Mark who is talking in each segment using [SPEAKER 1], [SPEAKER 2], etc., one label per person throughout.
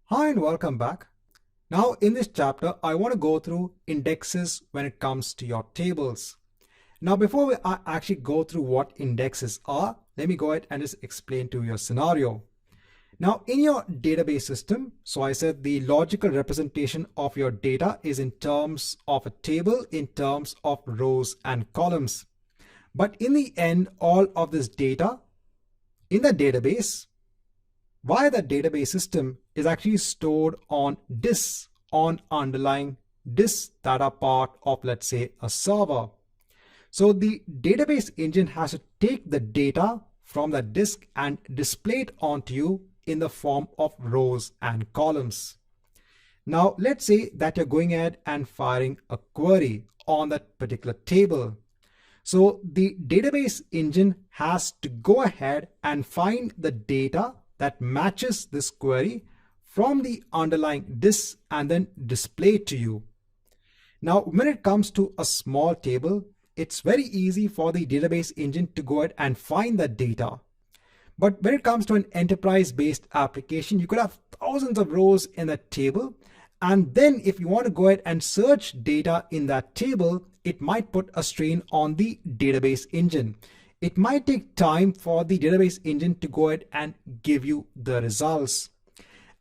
[SPEAKER 1] Hi and welcome back. Now in this chapter, I want to go through indexes when it comes to your tables. Now before I actually go through what indexes are, let me go ahead and just explain to you a scenario. Now in your database system, so I said the logical representation of your data is in terms of a table, in terms of rows and columns. But in the end, all of this data in the database via the database system is actually stored on disks, on underlying disks that are part of, let's say, a server. So the database engine has to take the data from that disk and display it onto you in the form of rows and columns. Now let's say that you're going ahead and firing a query on that particular table. So the database engine has to go ahead and find the data that matches this query from the underlying disk and then display it to you. Now, when it comes to a small table, it's very easy for the database engine to go ahead and find that data. But when it comes to an enterprise-based application, you could have thousands of rows in that table. And then if you want to go ahead and search data in that table, it might put a strain on the database engine. It might take time for the database engine to go ahead and give you the results.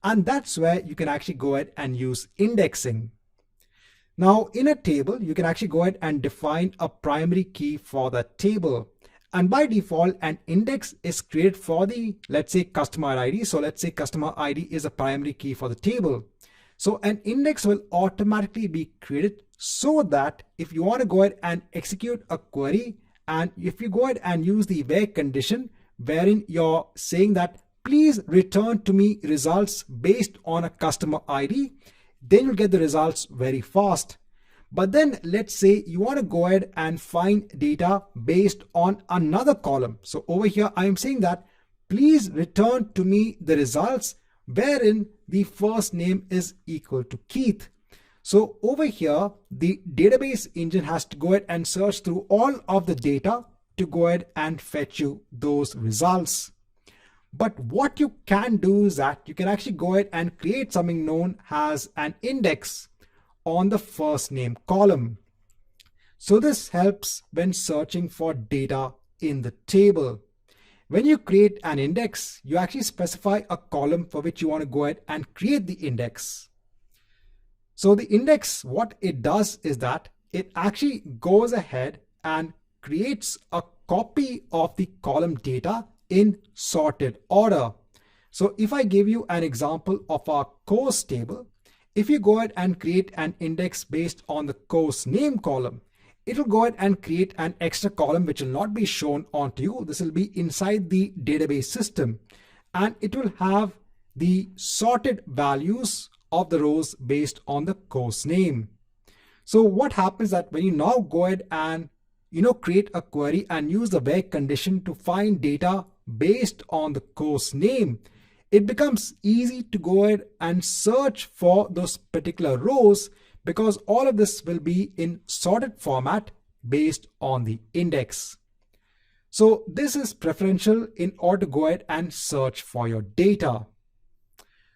[SPEAKER 1] And that's where you can actually go ahead and use indexing. Now in a table, you can actually go ahead and define a primary key for that table. And by default, an index is created for the, let's say, customer ID. So let's say customer ID is a primary key for the table. So an index will automatically be created so that if you want to go ahead and execute a query, and if you go ahead and use the where condition, wherein you're saying that please return to me results based on a customer ID, then you'll get the results very fast. But then let's say you want to go ahead and find data based on another column. So over here, I'm saying that please return to me the results wherein the first name is equal to Keith. So over here, the database engine has to go ahead and search through all of the data to go ahead and fetch you those results. But what you can do is that you can actually go ahead and create something known as an index on the first name column. So this helps when searching for data in the table. When you create an index, you actually specify a column for which you want to go ahead and create the index. So the index, what it does is that it actually goes ahead and creates a copy of the column data in sorted order. So if I give you an example of our course table, if you go ahead and create an index based on the course name column, it will go ahead and create an extra column which will not be shown onto you. This will be inside the database system, and it will have the sorted values of the rows based on the course name. So what happens that when you now go ahead and create a query and use the where condition to find data based on the course name, it becomes easy to go ahead and search for those particular rows because all of this will be in sorted format based on the index. So this is preferential in order to go ahead and search for your data.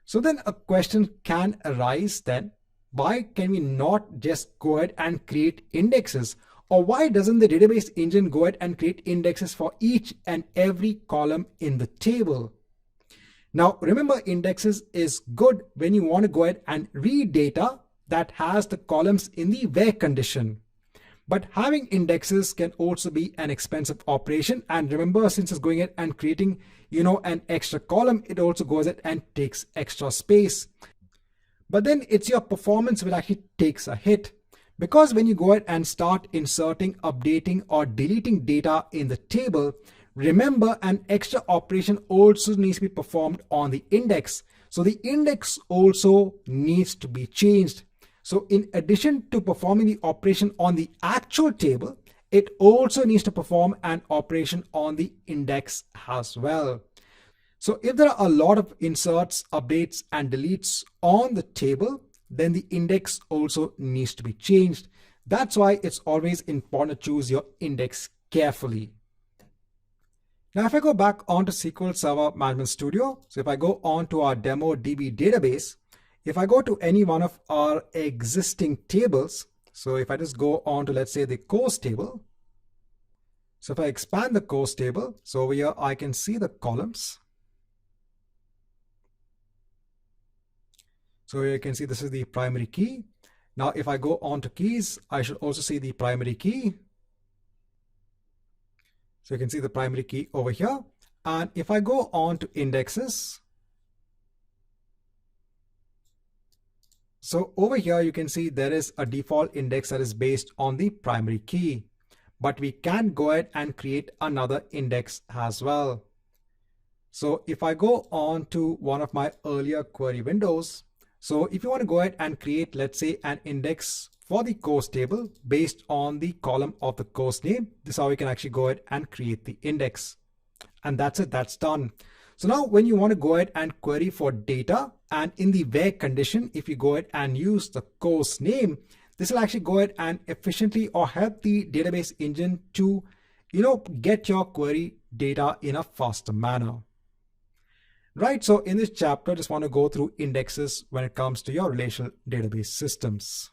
[SPEAKER 1] So then a question can arise then, why can we not just go ahead and create indexes? Or why doesn't the database engine go ahead and create indexes for each and every column in the table? Now remember, indexes is good when you want to go ahead and read data that has the columns in the where condition. But having indexes can also be an expensive operation. And remember, since it's going ahead and creating, an extra column, it also goes ahead and takes extra space. But then it's your performance which actually takes a hit. Because when you go ahead and start inserting, updating, or deleting data in the table, remember an extra operation also needs to be performed on the index. So the index also needs to be changed. So in addition to performing the operation on the actual table, it also needs to perform an operation on the index as well. So if there are a lot of inserts, updates, and deletes on the table, then the index also needs to be changed. That's why it's always important to choose your index carefully. Now, if I go back onto SQL Server Management Studio, so if I go on to our demo DB database, if I go to any one of our existing tables, so if I just go on to, let's say, the course table, so if I expand the course table, so over here I can see the columns. So here you can see this is the primary key. Now, if I go on to keys, I should also see the primary key. So you can see the primary key over here. And if I go on to indexes, so over here you can see there is a default index that is based on the primary key, but we can go ahead and create another index as well. So if I go on to one of my earlier query windows, so if you want to go ahead and create, let's say, an index for the course table based on the column of the course name, this is how we can actually go ahead and create the index. And that's it, that's done. So now when you want to go ahead and query for data, and in the where condition, if you go ahead and use the course name, this will actually go ahead and efficiently or help the database engine to, get your query data in a faster manner. Right, so in this chapter, I just want to go through indexes when it comes to your relational database systems.